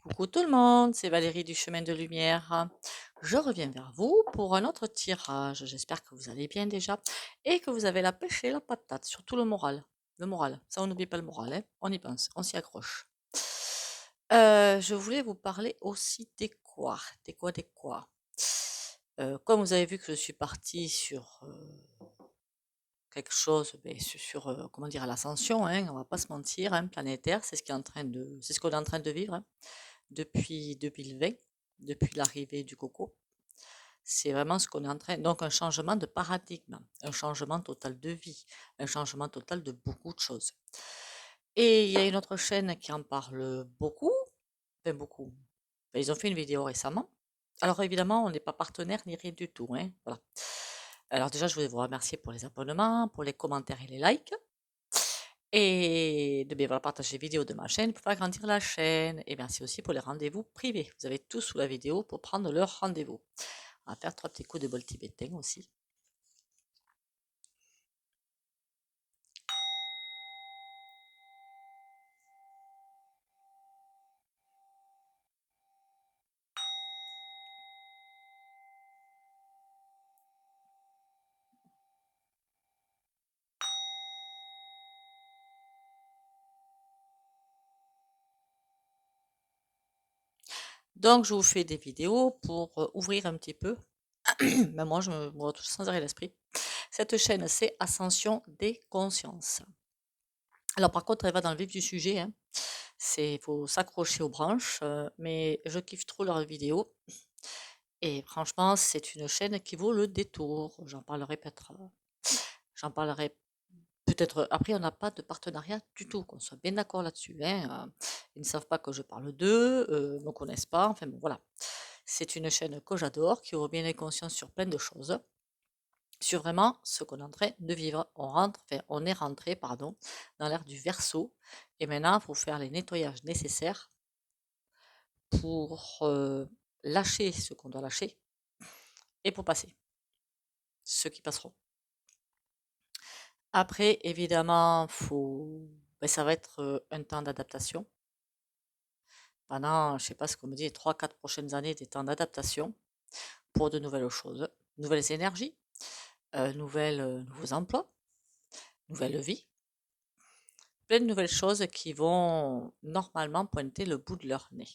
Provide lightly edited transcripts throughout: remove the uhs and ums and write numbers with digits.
Coucou tout le monde, c'est Valérie du Chemin de Lumière. Je reviens vers vous pour un autre tirage. J'espère que vous allez bien déjà et que vous avez la pêche et la patate, surtout le moral. Le moral, ça on n'oublie pas le moral, hein. On y pense, on s'y accroche. Je voulais vous parler aussi des quoi, des quoi. Comme vous avez vu que je suis partie sur quelque chose, comment dire, à l'ascension, hein, on va pas se mentir, hein, planétaire, c'est ce qu'on est en train de vivre, hein, depuis 2020, depuis l'arrivée du coco. C'est vraiment ce qu'on est en train, donc un changement de paradigme, un changement total de vie, un changement total de beaucoup de choses. Et il y a une autre chaîne qui en parle beaucoup, enfin beaucoup. Enfin, ils ont fait une vidéo récemment. Alors évidemment, on n'est pas partenaire ni rien du tout, hein, voilà. Alors déjà, je voulais vous remercier pour les abonnements, pour les commentaires et les likes. Et de bien voilà, partager les vidéos de ma chaîne pour faire grandir la chaîne. Et merci aussi pour les rendez-vous privés. Vous avez tout sous la vidéo pour prendre leur rendez-vous. On va faire 3 petits coups de bol tibétain aussi. Donc, je vous fais des vidéos pour ouvrir un petit peu. Mais moi, je me retrouve sans arrêt d'esprit. Cette chaîne, c'est Ascension des consciences. Alors, par contre, elle va dans le vif du sujet, hein. Faut s'accrocher aux branches, mais je kiffe trop leurs vidéos. Et franchement, c'est une chaîne qui vaut le détour. J'en parlerai peut-être après, on n'a pas de partenariat du tout, qu'on soit bien d'accord là-dessus, hein. Ils ne savent pas que je parle d'eux, me connaissent pas, enfin bon, voilà. C'est une chaîne que j'adore, qui ouvre bien les consciences sur plein de choses, sur vraiment ce qu'on est en train de vivre. On est rentré, pardon, dans l'ère du Verseau, et maintenant, il faut faire les nettoyages nécessaires pour lâcher ce qu'on doit lâcher et pour passer, ceux qui passeront. Après, évidemment, ça va être un temps d'adaptation. Pendant, je sais pas ce qu'on me dit, les 3-4 prochaines années, des temps d'adaptation pour de nouvelles choses, nouvelles énergies, nouveaux emplois, nouvelles vies, plein de nouvelles choses qui vont normalement pointer le bout de leur nez.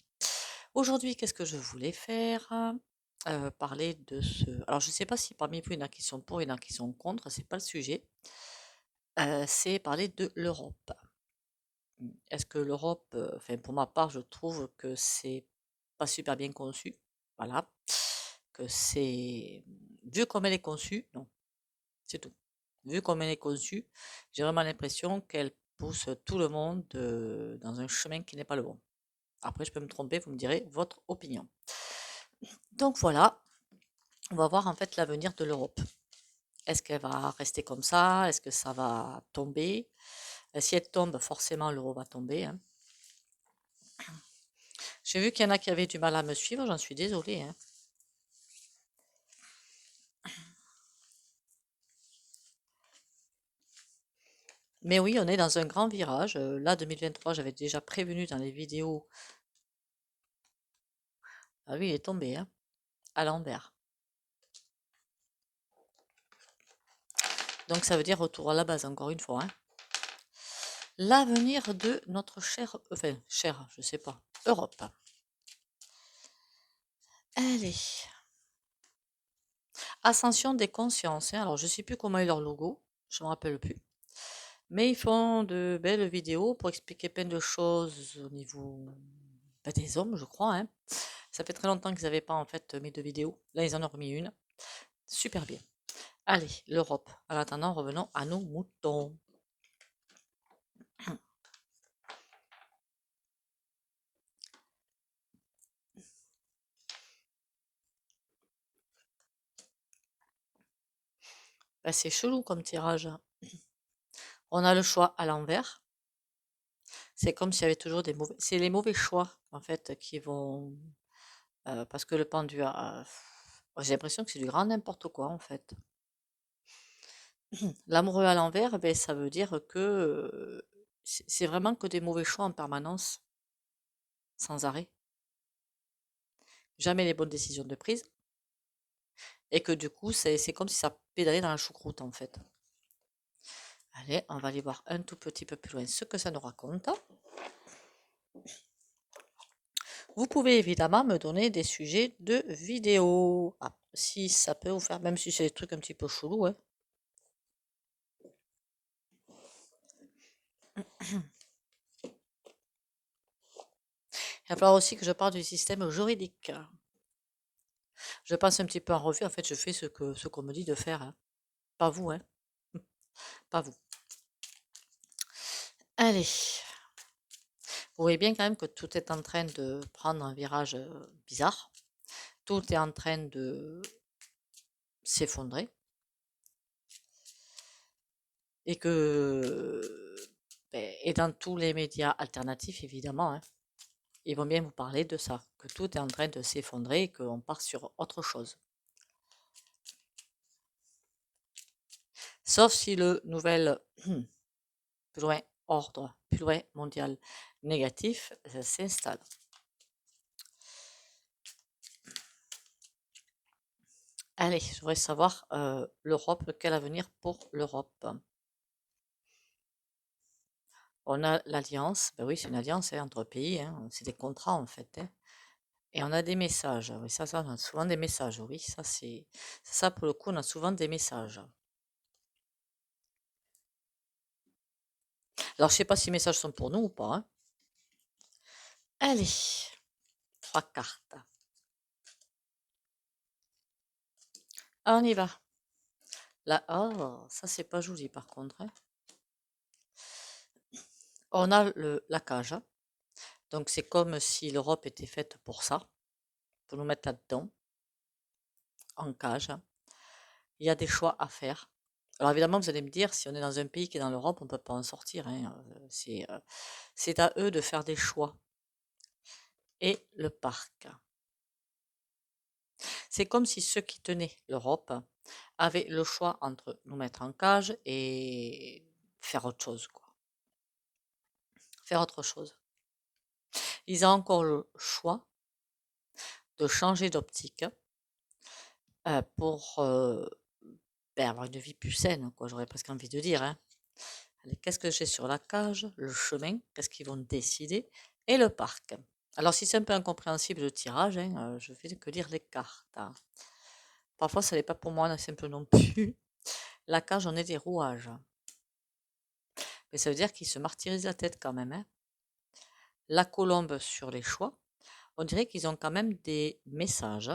Aujourd'hui, qu'est-ce que je voulais faire? Parler de ce. Alors, je ne sais pas si parmi vous, il y en a qui sont pour, il y en a qui sont contre, c'est pas le sujet. C'est parler de l'Europe. Est-ce que l'Europe, enfin pour ma part, je trouve que c'est pas super bien conçu. Voilà. Que c'est vu comme elle est conçue, non, c'est tout. Vu comme elle est conçue, j'ai vraiment l'impression qu'elle pousse tout le monde dans un chemin qui n'est pas le bon. Après, je peux me tromper, vous me direz votre opinion. Donc voilà, on va voir en fait l'avenir de l'Europe. Est-ce qu'elle va rester comme ça? Est-ce que ça va tomber? Si elle tombe, forcément l'euro va tomber, hein. J'ai vu qu'il y en a qui avaient du mal à me suivre, j'en suis désolée, hein. Mais oui, on est dans un grand virage. Là, 2023, j'avais déjà prévenu dans les vidéos. Ah oui, il est tombé, hein, à l'envers. Donc ça veut dire retour à la base, encore une fois, hein. L'avenir de notre chère, je sais pas, Europe. Allez. Ascension des consciences, hein. Alors, je sais plus comment est leur logo, je me rappelle plus. Mais ils font de belles vidéos pour expliquer plein de choses au niveau des hommes, je crois, hein. Ça fait très longtemps qu'ils n'avaient pas en fait mis de vidéos. Là, ils en ont remis une. Super bien. Allez, l'Europe. En attendant, revenons à nos moutons. Ben, c'est chelou comme tirage. On a le choix à l'envers. C'est comme s'il y avait toujours des mauvais. C'est les mauvais choix, en fait, qui vont. Parce que le pendu a. J'ai l'impression que c'est du grand n'importe quoi, en fait. L'amoureux à l'envers, ben, ça veut dire que c'est vraiment que des mauvais choix en permanence, sans arrêt. jamais les bonnes décisions de prise, et que du coup, c'est comme si ça pédalait dans la choucroute en fait. Allez, on va aller voir un tout petit peu plus loin ce que ça nous raconte. Vous pouvez évidemment me donner des sujets de vidéos, si ça peut vous faire, même si c'est des trucs un petit peu chelous, hein. Il va falloir aussi que je parle du système juridique. Je passe un petit peu en revue, en fait, je fais ce qu'on me dit de faire, hein. Pas vous, hein. Pas vous. Allez. Vous voyez bien quand même que tout est en train de prendre un virage bizarre. Tout est en train de s'effondrer. Et que, et dans tous les médias alternatifs, évidemment, hein, ils vont bien vous parler de ça, que tout est en train de s'effondrer et qu'on part sur autre chose. Sauf si le nouvel plus loin ordre, plus loin mondial négatif s'installe. Allez, je voudrais savoir l'Europe, quel avenir pour l'Europe? On a l'alliance, ben oui, c'est une alliance hein, entre pays, hein, c'est des contrats en fait, hein. Et on a des messages, oui, ça, on a souvent des messages, oui, ça pour le coup, on a souvent des messages. Alors, je sais pas si les messages sont pour nous ou pas, hein. Allez, 3 cartes. On y va. Là, oh, ça c'est pas joli par contre, hein. On a la cage, hein. Donc c'est comme si l'Europe était faite pour ça, pour nous mettre là-dedans, en cage, hein. Il y a des choix à faire. Alors évidemment, vous allez me dire, si on est dans un pays qui est dans l'Europe, on ne peut pas en sortir, hein. C'est à eux de faire des choix. Et le parc. C'est comme si ceux qui tenaient l'Europe avaient le choix entre nous mettre en cage et faire autre chose, quoi. Faire autre chose. Ils ont encore le choix de changer d'optique pour avoir une vie plus saine, quoi. J'aurais presque envie de dire, hein. Allez, qu'est-ce que j'ai sur la cage? Le chemin, qu'est-ce qu'ils vont décider? Et le parc. Alors, si c'est un peu incompréhensible le tirage, hein, je fais que lire les cartes, hein. Parfois, ça n'est pas pour moi simple non plus. La cage, on est des rouages. Mais ça veut dire qu'ils se martyrisent la tête quand même, hein. La colombe sur les choix, on dirait qu'ils ont quand même des messages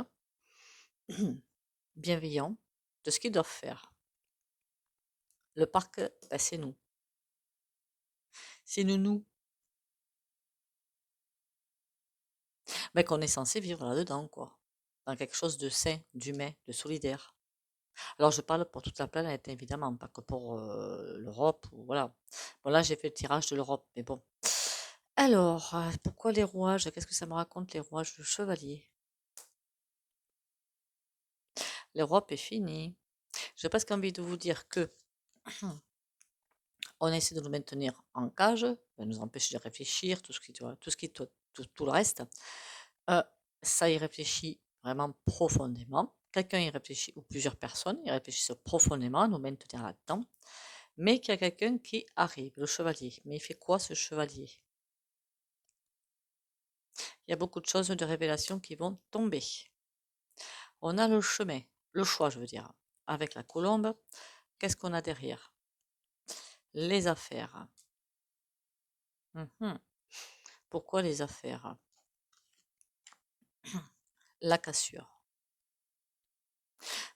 bienveillants de ce qu'ils doivent faire. Le parc, ben, c'est nous. C'est nous. Ben, qu'on est censé vivre là-dedans, quoi. Dans quelque chose de sain, d'humain, de solidaire. Alors, je parle pour toute la planète, évidemment, pas que pour l'Europe, ou voilà. Bon, là, j'ai fait le tirage de l'Europe, mais bon. Alors, pourquoi les rouages? Qu'est-ce que ça me raconte, les rouages de chevalier? L'Europe est finie. J'ai presque envie de vous dire que on essaie de nous maintenir en cage, de nous empêcher de réfléchir, tout le reste. Euh, Ça y réfléchit vraiment profondément. Quelqu'un y réfléchit, ou plusieurs personnes y réfléchissent profondément à nous maintenir là-dedans. Mais qu'il y a quelqu'un qui arrive, le chevalier. Mais il fait quoi ce chevalier? Il y a beaucoup de choses de révélation qui vont tomber. On a le chemin, le choix, je veux dire. Avec la colombe, qu'est-ce qu'on a derrière? Les affaires. Pourquoi les affaires? La cassure.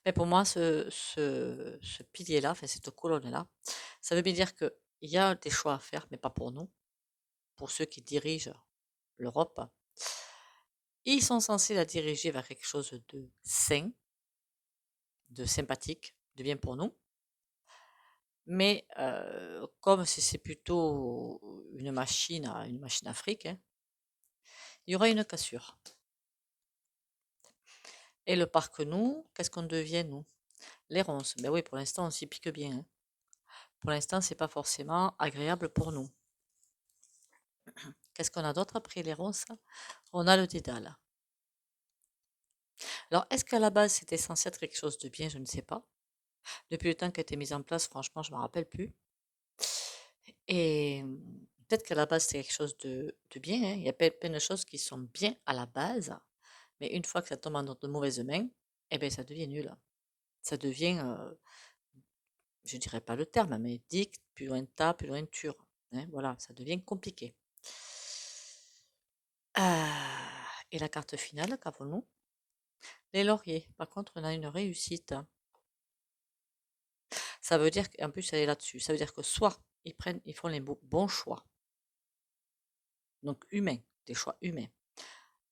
Mais pour moi, ce pilier-là, enfin cette colonne-là, ça veut bien dire qu'il y a des choix à faire, mais pas pour nous, pour ceux qui dirigent l'Europe. Ils sont censés la diriger vers quelque chose de sain, de sympathique, de bien pour nous. Mais comme c'est plutôt une machine à fric, hein, il y aura une cassure. Et le parc, nous, qu'est-ce qu'on devient, nous? Les ronces. Ben oui, pour l'instant, on s'y pique bien, hein. Pour l'instant, c'est pas forcément agréable pour nous. Qu'est-ce qu'on a d'autre après les ronces? On a le dédale. Alors, est-ce qu'à la base, c'était censé être quelque chose de bien? Je ne sais pas. Depuis le temps qu'elle a été mise en place, franchement, je ne me rappelle plus. Et peut-être qu'à la base, c'était quelque chose de bien, hein. Il y a plein de choses qui sont bien à la base, mais une fois que ça tombe dans de mauvaises mains, eh ben, ça devient nul. Ça devient, je dirais pas le terme, mais dicte, plus loin ta, plus loin tur. Hein, voilà, ça devient compliqué. Et la carte finale, qu'avons-nous? Les lauriers. Par contre, on a une réussite. Ça veut dire qu'en plus, elle est là-dessus. Ça veut dire que soit ils font les bons choix, donc humains, des choix humains,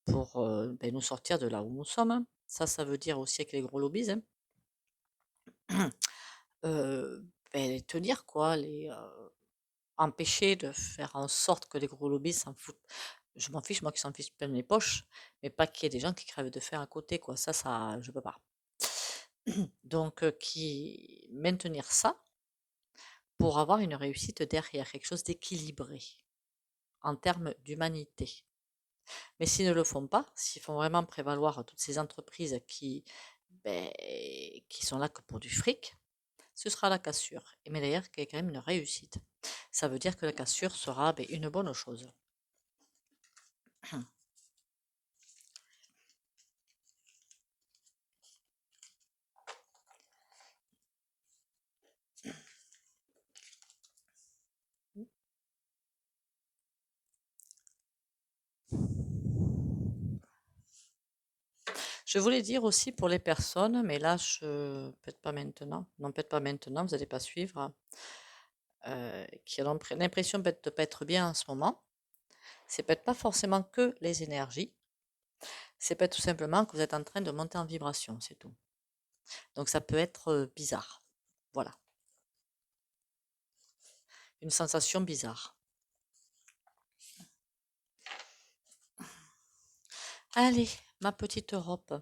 pour ben, nous sortir de là où nous sommes, hein. Ça veut dire aussi avec les gros lobbies, hein. Ben, les tenir, quoi, empêcher de faire en sorte que les gros lobbies s'en foutent. Je m'en fiche, moi, qu'ils s'en fichent plein les poches, mais pas qu'il y ait des gens qui crèvent de faim à côté, quoi. Ça, je peux pas. Donc, qui maintenir ça pour avoir une réussite derrière, quelque chose d'équilibré en termes d'humanité. Mais s'ils ne le font pas, s'ils font vraiment prévaloir toutes ces entreprises ben, qui sont là que pour du fric, ce sera la cassure. Mais d'ailleurs, qui est quand même une réussite. Ça veut dire que la cassure sera ben, une bonne chose. Je voulais dire aussi pour les personnes, mais là, peut-être pas maintenant. Non, peut-être pas maintenant, vous n'allez pas suivre. Qui ont l'impression de ne pas être bien en ce moment. C'est peut-être pas forcément que les énergies. C'est peut-être tout simplement que vous êtes en train de monter en vibration, c'est tout. Donc ça peut être bizarre. Voilà. Une sensation bizarre. Allez, ma petite Europe.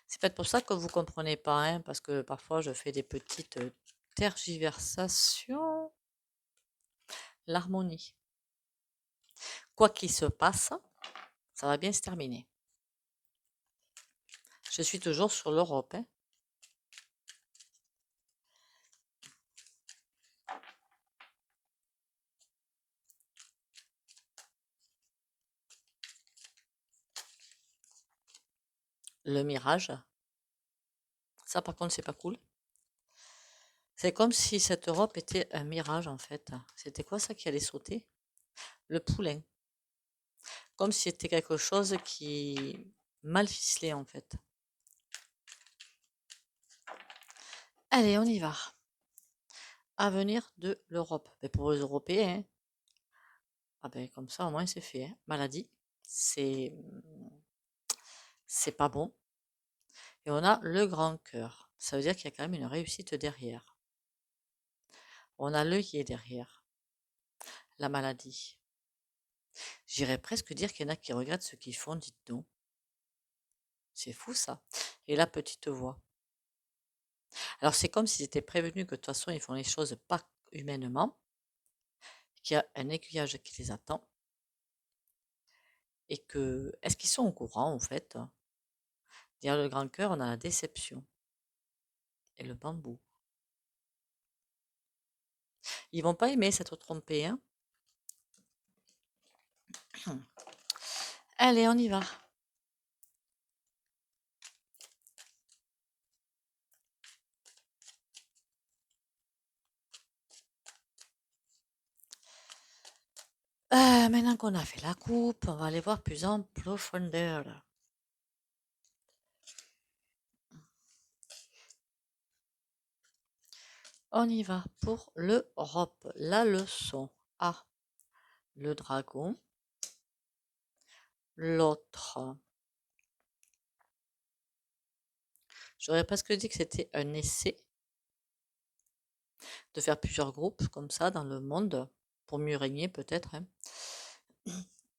C'est peut-être pour ça que vous comprenez pas, hein, parce que parfois je fais des petites tergiversations. L'harmonie. Quoi qu'il se passe, ça va bien se terminer. Je suis toujours sur l'Europe, hein. Le mirage. Ça, par contre, c'est pas cool. C'est comme si cette Europe était un mirage, en fait. C'était quoi ça qui allait sauter? Le poulain. Comme si c'était quelque chose qui mal ficelé, en fait. Allez, on y va. Avenir de l'Europe. Ben, pour les Européens, hein. Ah ben, comme ça, au moins, c'est fait, hein. Maladie, c'est pas bon. Et on a le grand cœur. Ça veut dire qu'il y a quand même une réussite derrière. On a l'œillet derrière. La maladie. J'irais presque dire qu'il y en a qui regrettent ce qu'ils font, dites donc. C'est fou ça. Et la petite voix. Alors c'est comme s'ils étaient prévenus que de toute façon ils font les choses pas humainement, qu'il y a un aiguillage qui les attend, et que, est-ce qu'ils sont au courant en fait? Derrière le grand cœur, on a la déception et le bambou. Ils vont pas aimer s'être trompés, hein? Allez, on y va. Maintenant qu'on a fait la coupe, on va aller voir plus en profondeur. On y va pour l'Europe. La leçon A, le dragon. L'autre, j'aurais presque dit que c'était un essai de faire plusieurs groupes comme ça dans le monde pour mieux régner peut-être, hein.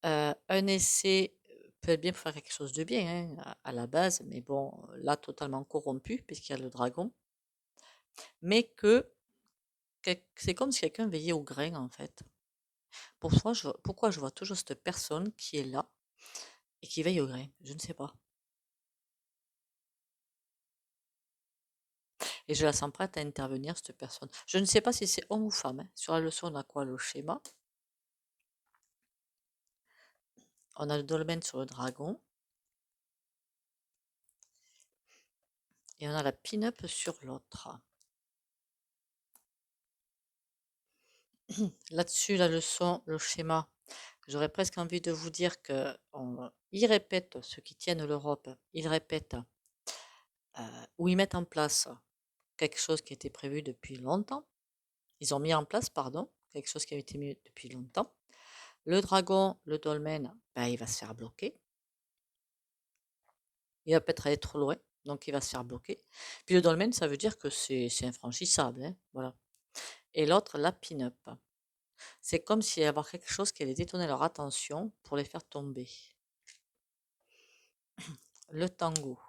Un essai peut être bien pour faire quelque chose de bien, hein, à la base, mais bon, là totalement corrompu puisqu'il y a le dragon, mais c'est comme si quelqu'un veillait au grain en fait. Pourquoi je vois toujours cette personne qui est là et qui veille au grain? Je ne sais pas. Et je la sens prête à intervenir, cette personne. Je ne sais pas si c'est homme ou femme, hein. Sur la leçon, on a quoi le schéma? On a le dolmen sur le dragon. Et on a la pin-up sur l'autre. Là-dessus, la leçon, le schéma, j'aurais presque envie de vous dire qu'ils répètent, ceux qui tiennent l'Europe, ils répètent ou ils mettent en place quelque chose qui était prévu depuis longtemps. Ils ont mis en place, pardon, quelque chose qui a été mis depuis longtemps. Le dragon, le dolmen, ben, il va se faire bloquer. Il va peut-être aller trop loin, donc il va se faire bloquer. Puis le dolmen, ça veut dire que c'est infranchissable, hein, voilà. Et l'autre, la pin-up. C'est comme s'il y avait quelque chose qui allait détourner leur attention pour les faire tomber. Le tango.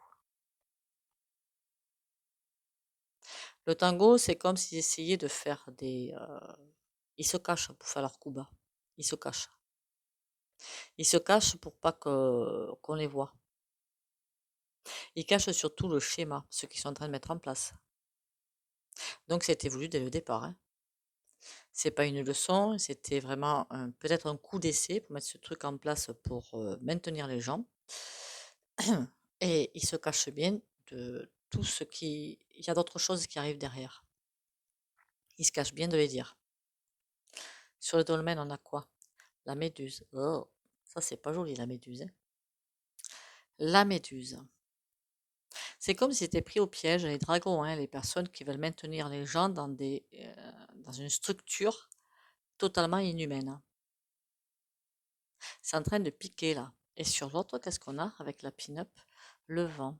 Le tango, c'est comme s'ils essayaient de faire des... ils se cachent pour faire leur coup bas. Ils se cachent. Ils se cachent pour pas qu'on les voit. Ils cachent surtout le schéma, ce qu'ils sont en train de mettre en place. Donc c'était voulu dès le départ, hein. C'est pas une leçon, c'était vraiment peut-être un coup d'essai pour mettre ce truc en place pour maintenir les gens. Et ils se cachent bien de tout ce qui... Il y a d'autres choses qui arrivent derrière. Ils se cachent bien de les dire. Sur le dolmen, on a quoi? La méduse. Oh, ça c'est pas joli la méduse, hein. La méduse. C'est comme si c'était pris au piège, les dragons, hein, les personnes qui veulent maintenir les gens dans une structure totalement inhumaine. C'est en train de piquer là. Et sur l'autre, qu'est-ce qu'on a avec la pin-up? Le vent.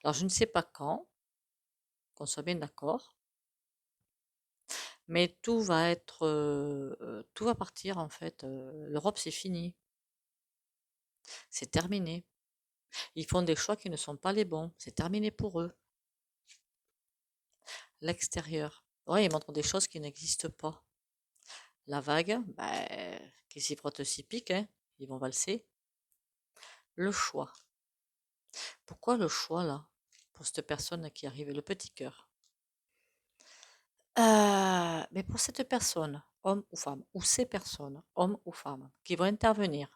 Alors je ne sais pas quand, qu'on soit bien d'accord, mais tout va partir en fait. L'Europe, c'est fini, c'est terminé. Ils font des choix qui ne sont pas les bons, c'est terminé pour eux. L'extérieur. Ouais, ils montrent des choses qui n'existent pas. La vague, ben, qui s'y frotte s'y pique, hein. Ils vont valser. Le choix. Pourquoi le choix là? Pour cette personne qui arrive, le petit cœur. Mais pour cette personne, homme ou femme, ou ces personnes, hommes ou femmes, qui vont intervenir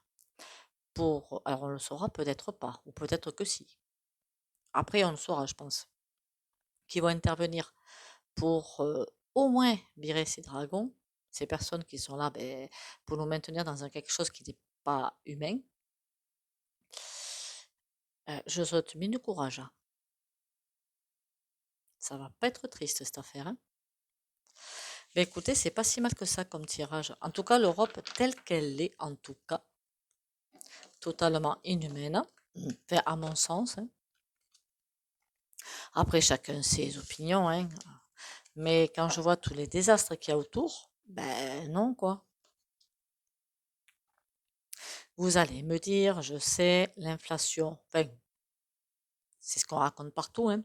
alors on le saura peut-être pas, ou peut-être que si. Après, on le saura, je pense. Qui vont intervenir pour au moins virer ces dragons, ces personnes qui sont là ben, pour nous maintenir dans quelque chose qui n'est pas humain. Je souhaite mille courage, hein. Ça va pas être triste cette affaire, hein. Mais écoutez, c'est pas si mal que ça comme tirage. En tout cas, l'Europe telle qu'elle est, en tout cas, totalement inhumaine, enfin, à mon sens, hein. Après, chacun ses opinions, hein. Mais quand je vois tous les désastres qu'il y a autour, ben non, quoi. Vous allez me dire, je sais, l'inflation, enfin, c'est ce qu'on raconte partout, hein,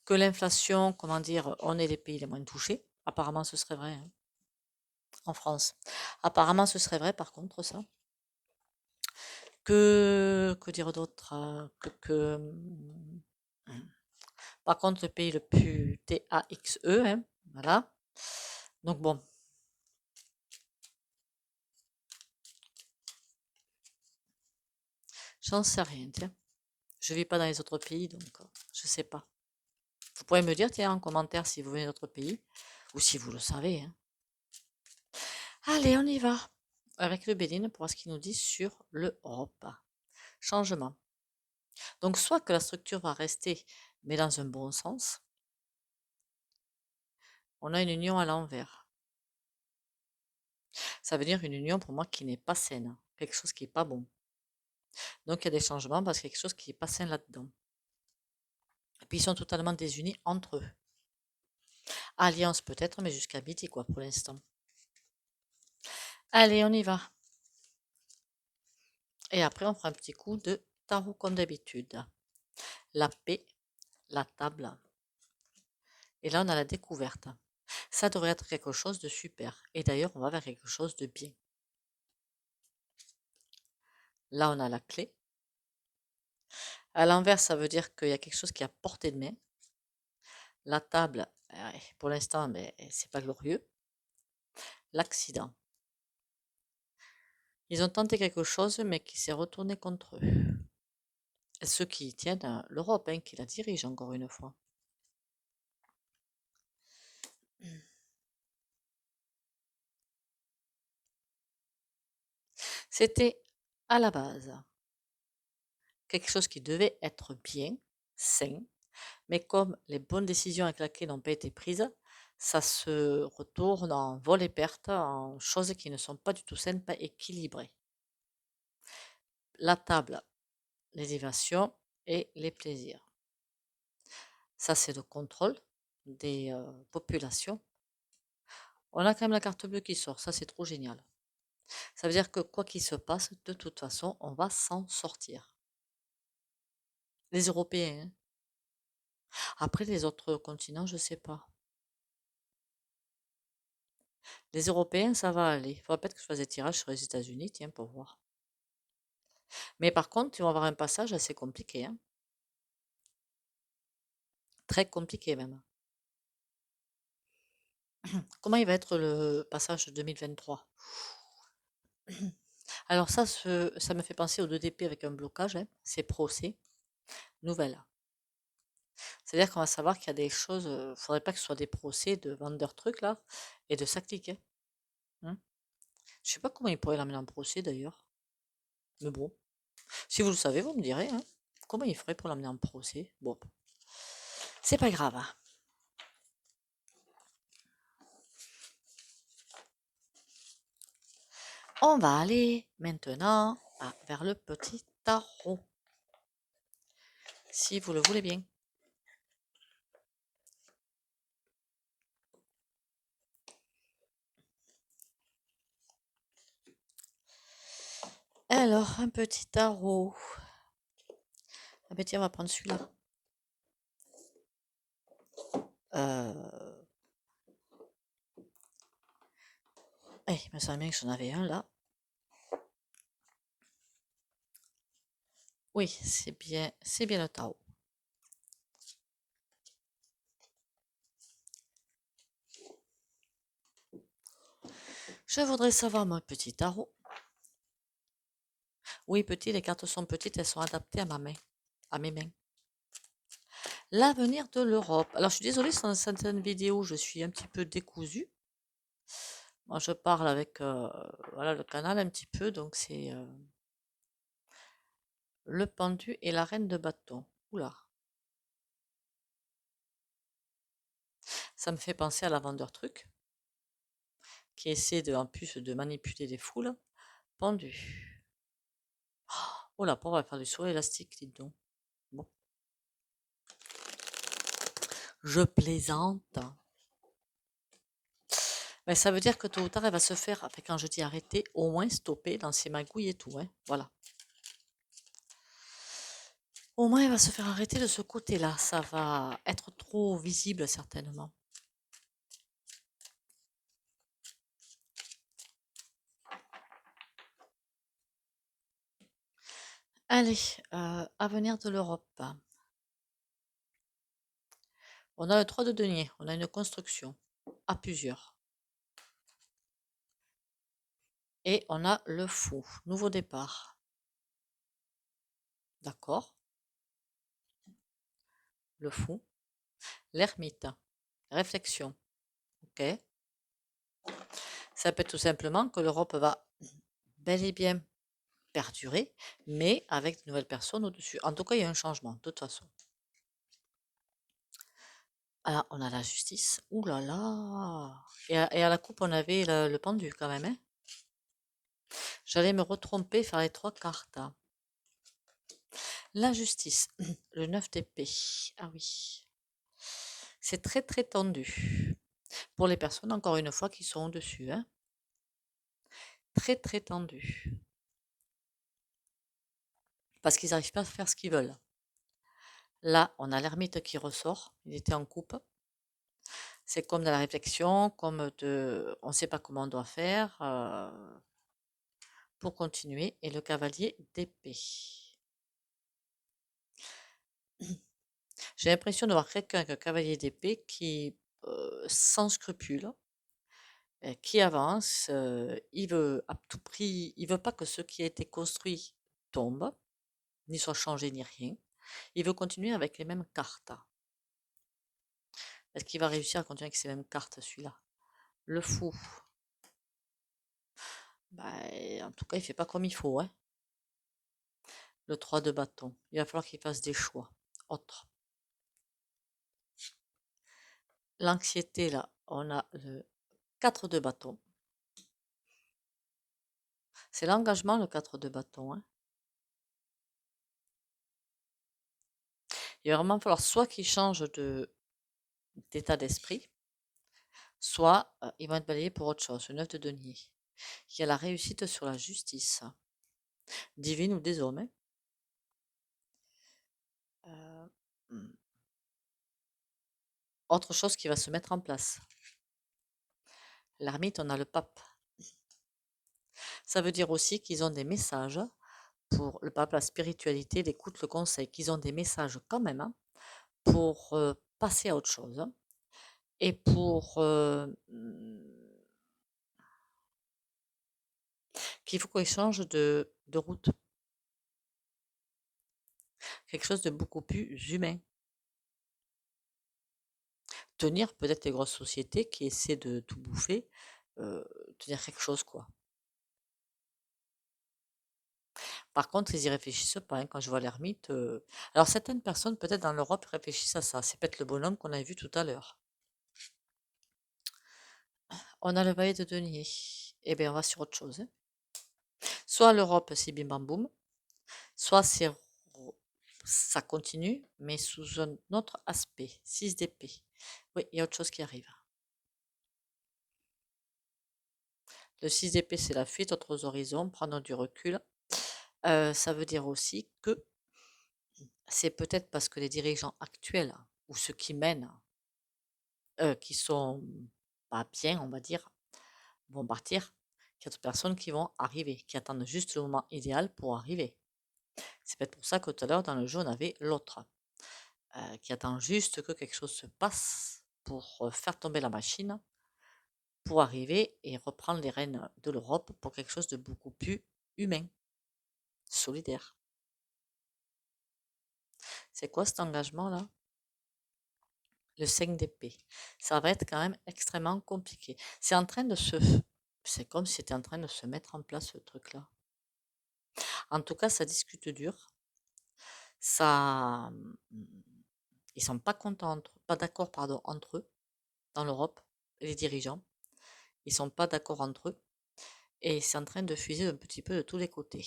que l'inflation, comment dire, on est les pays les moins touchés. Apparemment, ce serait vrai, hein, en France. Apparemment, ce serait vrai, par contre, ça. Que dire d'autre? Par contre, le pays le plus TAXE, hein, voilà. Donc bon, j'en sais rien, tiens. Je vis pas dans les autres pays, donc je sais pas. Vous pourrez me dire, tiens, en commentaire si vous venez d'autres pays, ou si vous le savez, hein. Allez, on y va. Avec le Béline pour voir ce qu'il nous dit sur l'Europe. Changement. Donc, soit que la structure va rester, mais dans un bon sens, on a une union à l'envers. Ça veut dire une union pour moi qui n'est pas saine, quelque chose qui n'est pas bon. Donc, il y a des changements parce qu'il y a quelque chose qui n'est pas sain là-dedans. Et puis, ils sont totalement désunis entre eux. Alliance peut-être, mais jusqu'à midi, quoi, pour l'instant. Allez, on y va. Et après, on fera un petit coup de tarot comme d'habitude. La paix, la table. Et là, on a la découverte. Ça devrait être quelque chose de super. Et d'ailleurs, on va vers quelque chose de bien. Là, on a la clé. À l'inverse, ça veut dire qu'il y a quelque chose qui est à portée de main. La table, pour l'instant, mais c'est pas glorieux. L'accident. Ils ont tenté quelque chose, mais qui s'est retourné contre eux. Et ceux qui tiennent l'Europe, hein, qui la dirigent encore une fois. C'était à la base quelque chose qui devait être bien, sain, mais comme les bonnes décisions avec laquelle n'ont pas été prises, ça se retourne en vol et perte, en choses qui ne sont pas du tout saines, pas équilibrées. La table, les évasions et les plaisirs. Ça, c'est le contrôle des populations. On a quand même la carte bleue qui sort, ça c'est trop génial. Ça veut dire que quoi qu'il se passe, de toute façon, on va s'en sortir. Les Européens, hein. Après les autres continents, je sais pas. Les Européens, ça va aller. Il faudrait peut-être que je fasse des tirages sur les États-Unis, tiens, pour voir. Mais par contre, ils vont avoir un passage assez compliqué, hein. Très compliqué même. Comment il va être le passage de 2023? Alors ça, ça me fait penser au 2DP avec un blocage, hein. C'est procès, nouvelle. C'est-à-dire qu'on va savoir qu'il y a des choses, faudrait pas que ce soit des procès de vendeurs trucs là, et de ça clique, hein. Hein. Je sais pas comment ils pourraient l'amener en procès d'ailleurs. Mais bon, si vous le savez, vous me direz, hein. Comment ils feraient pour l'amener en procès? Bon, c'est pas grave, hein. On va aller maintenant vers le petit tarot, si vous le voulez bien. Alors, un petit tarot. Ah ben tiens, on va prendre celui-là. Il me semble bien que j'en avais un là. Oui, c'est bien le tarot. Je voudrais savoir, mon petit tarot. Oui, petit, les cartes sont petites, elles sont adaptées à ma main, à mes mains. L'avenir de l'Europe. Alors, je suis désolée, sur certaines vidéos, je suis un petit peu décousue. Moi, je parle avec voilà, le canal un petit peu, donc c'est le pendu et la reine de bâton. Oula, ça me fait penser à la vendeur truc, qui essaie en plus de manipuler les foules. Pendu. Oh la pauvre, elle va faire du saut élastique, dites donc. Bon, je plaisante. Mais ça veut dire que tôt ou tard, elle va se faire, enfin, quand je dis arrêter, au moins stopper dans ses magouilles et tout, hein. Voilà. Au moins, elle va se faire arrêter de ce côté-là. Ça va être trop visible, certainement. Allez, avenir de l'Europe. On a le 3 de denier, on a une construction à plusieurs. Et on a le fou, nouveau départ. D'accord. Le fou. L'ermite, réflexion. Ok. Ça peut être tout simplement que l'Europe va bel et bien perdurer, mais avec de nouvelles personnes au-dessus. En tout cas, il y a un changement, de toute façon. Alors, on a la justice. Ouh là là. Et à la coupe, on avait le pendu quand même, hein. J'allais me retromper, faire les 3 cartes. La justice, le 9 d'épée. Ah oui. C'est très très tendu. Pour les personnes, encore une fois, qui sont au-dessus, hein. Très très tendu. Parce qu'ils n'arrivent pas à faire ce qu'ils veulent. Là, on a l'ermite qui ressort. Il était en coupe. C'est comme dans la réflexion, comme on ne sait pas comment on doit faire pour continuer. Et le cavalier d'épée. J'ai l'impression de voir quelqu'un avec un cavalier d'épée qui, sans scrupule, qui avance, il veut à tout prix, il veut pas que ce qui a été construit tombe, ni soit changé, ni rien. Il veut continuer avec les mêmes cartes. Est-ce qu'il va réussir à continuer avec ces mêmes cartes, celui-là? Le fou. Bah, en tout cas, il fait pas comme il faut, hein. Le 3 de bâton. Il va falloir qu'il fasse des choix autres. L'anxiété, là, on a le 4 de bâton. C'est l'engagement, le 4 de bâton, hein. Il va vraiment falloir soit qu'il change d'état d'esprit, soit ils vont être balayés pour autre chose. Le 9 de denier. Il y a la réussite sur la justice, divine ou des hommes, hein. Hmm. Autre chose qui va se mettre en place. L'ermite, on a le pape. Ça veut dire aussi qu'ils ont des messages pour le pape, la spiritualité, l'écoute, le conseil, qu'ils ont des messages quand même, hein, pour passer à autre chose, hein, et pour qu'il faut qu'ils changent de route. Quelque chose de beaucoup plus humain. Tenir peut-être les grosses sociétés qui essaient de tout bouffer, tenir quelque chose, quoi. Par contre, ils y réfléchissent pas, hein, quand je vois l'ermite. Alors certaines personnes, peut-être dans l'Europe, réfléchissent à ça. C'est peut-être le bonhomme qu'on a vu tout à l'heure. On a le valet de denier. Eh bien, on va sur autre chose, hein. Soit l'Europe, c'est bim bam boum, soit ça continue, mais sous un autre aspect. 6 d'épée. Oui, il y a autre chose qui arrive. Le 6 d'épée, c'est la fuite, autres horizons, prendre du recul. Ça veut dire aussi que c'est peut-être parce que les dirigeants actuels, ou ceux qui mènent, qui sont pas bien, on va dire, vont partir. Il y a d'autres personnes qui vont arriver, qui attendent juste le moment idéal pour arriver. C'est peut-être pour ça que tout à l'heure, dans le jeu, on avait l'autre, qui attend juste que quelque chose se passe pour faire tomber la machine, pour arriver et reprendre les rênes de l'Europe pour quelque chose de beaucoup plus humain, solidaire. C'est quoi cet engagement-là? Le 5 d'épée. Ça va être quand même extrêmement compliqué. C'est en train de se... C'est comme si c'était en train de se mettre en place, ce truc-là. En tout cas, ça discute dur. Ça... Ils sont pas contents, pas d'accord, pardon, entre eux, dans l'Europe, les dirigeants. Ils sont pas d'accord entre eux. Et c'est en train de fuser un petit peu de tous les côtés.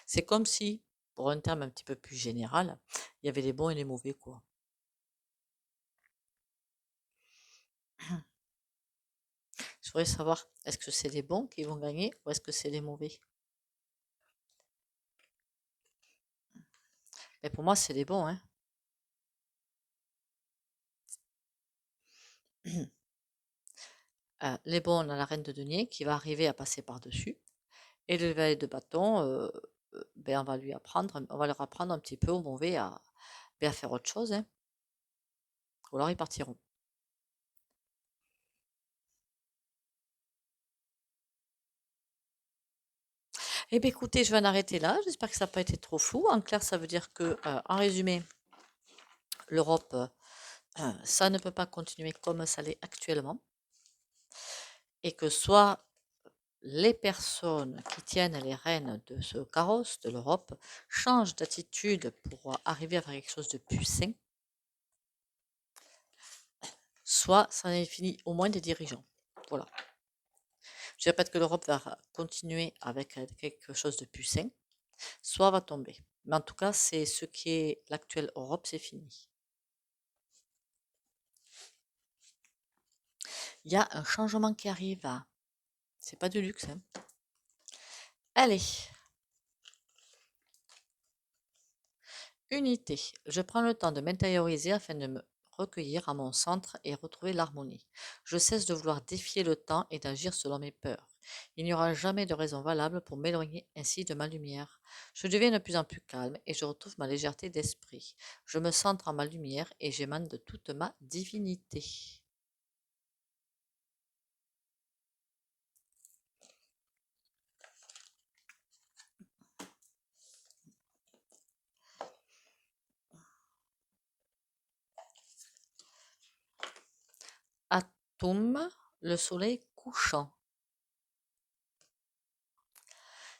C'est comme si, pour un terme un petit peu plus général, il y avait les bons et les mauvais, quoi. Je voudrais savoir, est-ce que c'est les bons qui vont gagner ou est-ce que c'est les mauvais? Mais pour moi, c'est les bons, hein. Les bons, on a la reine de denier qui va arriver à passer par-dessus. Et le valet de bâton, ben on va leur apprendre un petit peu aux mauvais à faire autre chose, hein. Ou alors ils partiront. Eh bien, écoutez, je vais en arrêter là. J'espère que ça n'a pas été trop flou. En clair, ça veut dire que, en résumé, l'Europe, ça ne peut pas continuer comme ça l'est actuellement. Et que soit les personnes qui tiennent les rênes de ce carrosse de l'Europe changent d'attitude pour arriver à faire quelque chose de plus sain, soit ça est fini au moins des dirigeants. Voilà. Je répète que l'Europe va continuer avec quelque chose de plus sain, soit va tomber. Mais en tout cas, c'est ce qui est l'actuelle Europe, c'est fini. Il y a un changement qui arrive. C'est pas du luxe, hein. Allez, unité. Je prends le temps de m'intérioriser afin de me recueillir à mon centre et retrouver l'harmonie. Je cesse de vouloir défier le temps et d'agir selon mes peurs. Il n'y aura jamais de raison valable pour m'éloigner ainsi de ma lumière. Je deviens de plus en plus calme et je retrouve ma légèreté d'esprit. Je me centre en ma lumière et j'émane de toute ma divinité. Atum, le soleil couchant.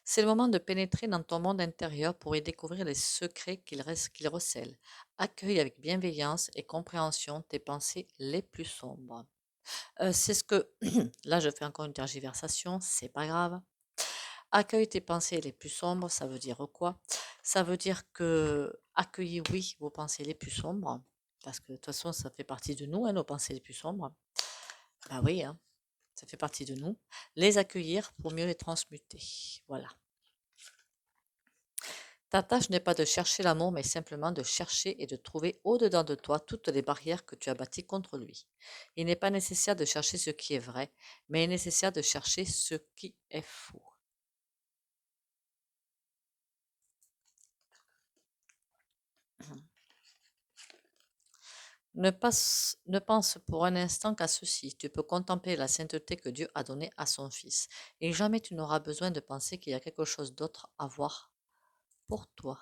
C'est le moment de pénétrer dans ton monde intérieur pour y découvrir les secrets qu'il recèle. Accueille avec bienveillance et compréhension tes pensées les plus sombres. C'est ce que... Là, je fais encore une tergiversation, c'est pas grave. Accueille tes pensées les plus sombres, ça veut dire quoi? Ça veut dire que accueillez, oui, vos pensées les plus sombres, parce que de toute façon, ça fait partie de nous, hein, nos pensées les plus sombres. Bah oui, hein, ça fait partie de nous. Les accueillir pour mieux les transmuter. Voilà. Ta tâche n'est pas de chercher l'amour, mais simplement de chercher et de trouver au-dedans de toi toutes les barrières que tu as bâties contre lui. Il n'est pas nécessaire de chercher ce qui est vrai, mais il est nécessaire de chercher ce qui est faux. Ne pense pour un instant qu'à ceci. Tu peux contempler la sainteté que Dieu a donnée à son Fils. Et jamais tu n'auras besoin de penser qu'il y a quelque chose d'autre à voir pour toi.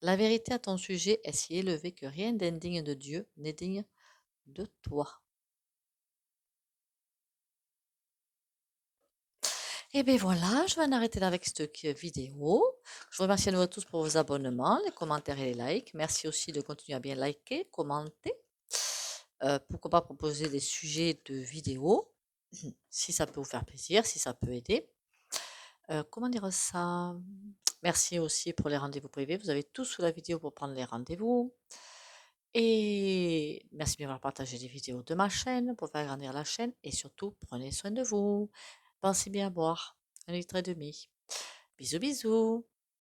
La vérité à ton sujet est si élevée que rien d'indigne de Dieu n'est digne de toi. Et bien voilà, je vais en arrêter là avec cette vidéo. Je vous remercie à nouveau tous pour vos abonnements, les commentaires et les likes. Merci aussi de continuer à bien liker, commenter. Pourquoi pas proposer des sujets de vidéos, si ça peut vous faire plaisir, si ça peut aider. Comment dire ça? Merci aussi pour les rendez-vous privés. Vous avez tout sous la vidéo pour prendre les rendez-vous. Et merci bien d'avoir partagé les vidéos de ma chaîne pour faire grandir la chaîne. Et surtout, prenez soin de vous. Pensez bien à boire un litre et demi. Bisous bisous.